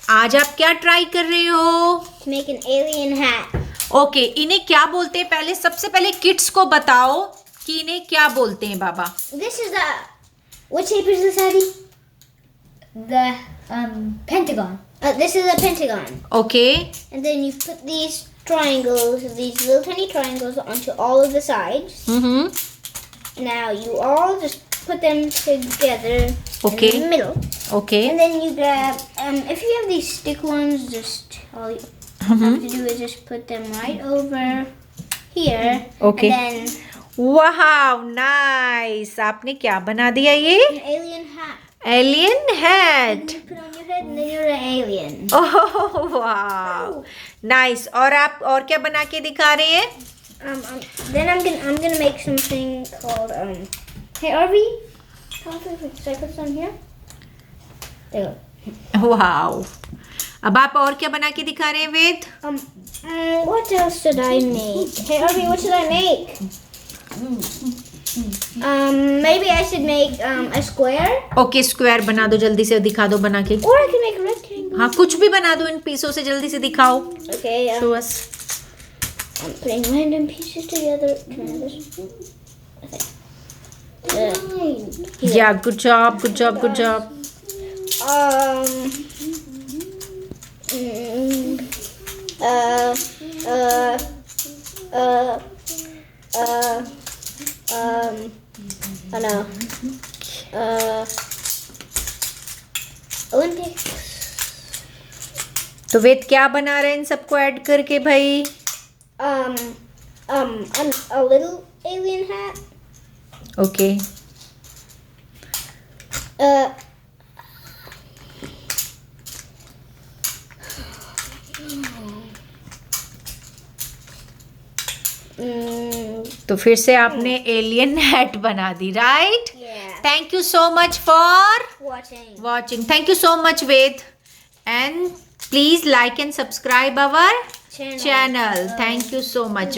आज आप क्या ट्राई कर रहे हो? Make an alien hat. Okay, इन्हें क्या बोलते हैं? पहले सबसे पहले किड्स को बताओ कि इन्हें क्या बोलते हैं बाबा. This is a. What shape is this, Abby? The pentagon. This is a pentagon. Okay. And then you put these triangles, these little tiny triangles, onto all of the sides. Now you all just put them together Okay. in the middle. Okay. And then you grab, if you have these stick ones, just all you have to do is just put them right over here. Okay. And then wow, nice. आपने क्या बना दिया ये? an alien hat. Alien hat. You put on your head and then you're an alien. Oh wow, nice. और आप और क्या बना के दिखा रहे हैं? Then I'm gonna make something called Hey Arby, should I put this on here? There you go. वाव. अब आप और क्या बना के दिखा रहे हैं वेद? What else should I make? Hey Arby, what should I make? Maybe I should make a square. Okay, square बना दो, जल्दी से दिखा दो बना के. Or I can make a rectangle. हाँ, कुछ भी बना दो इन पीसों से, जल्दी से दिखाओ. Okay, Show us. I'm putting random pieces together. Can I have this? Okay. Yeah, good job, good job, good job. Oh no. Olympics. तो वेद क्या बना रहे हैं इन सबको ऐड करके भाई? A little alien hat. Okay. तो फिर से आपने एलियन हैट बना दी, right? Yeah. Thank you so much for Watching. watching. Thank you so much, Ved. And please like and subscribe our Channel. channel. Thank you so much.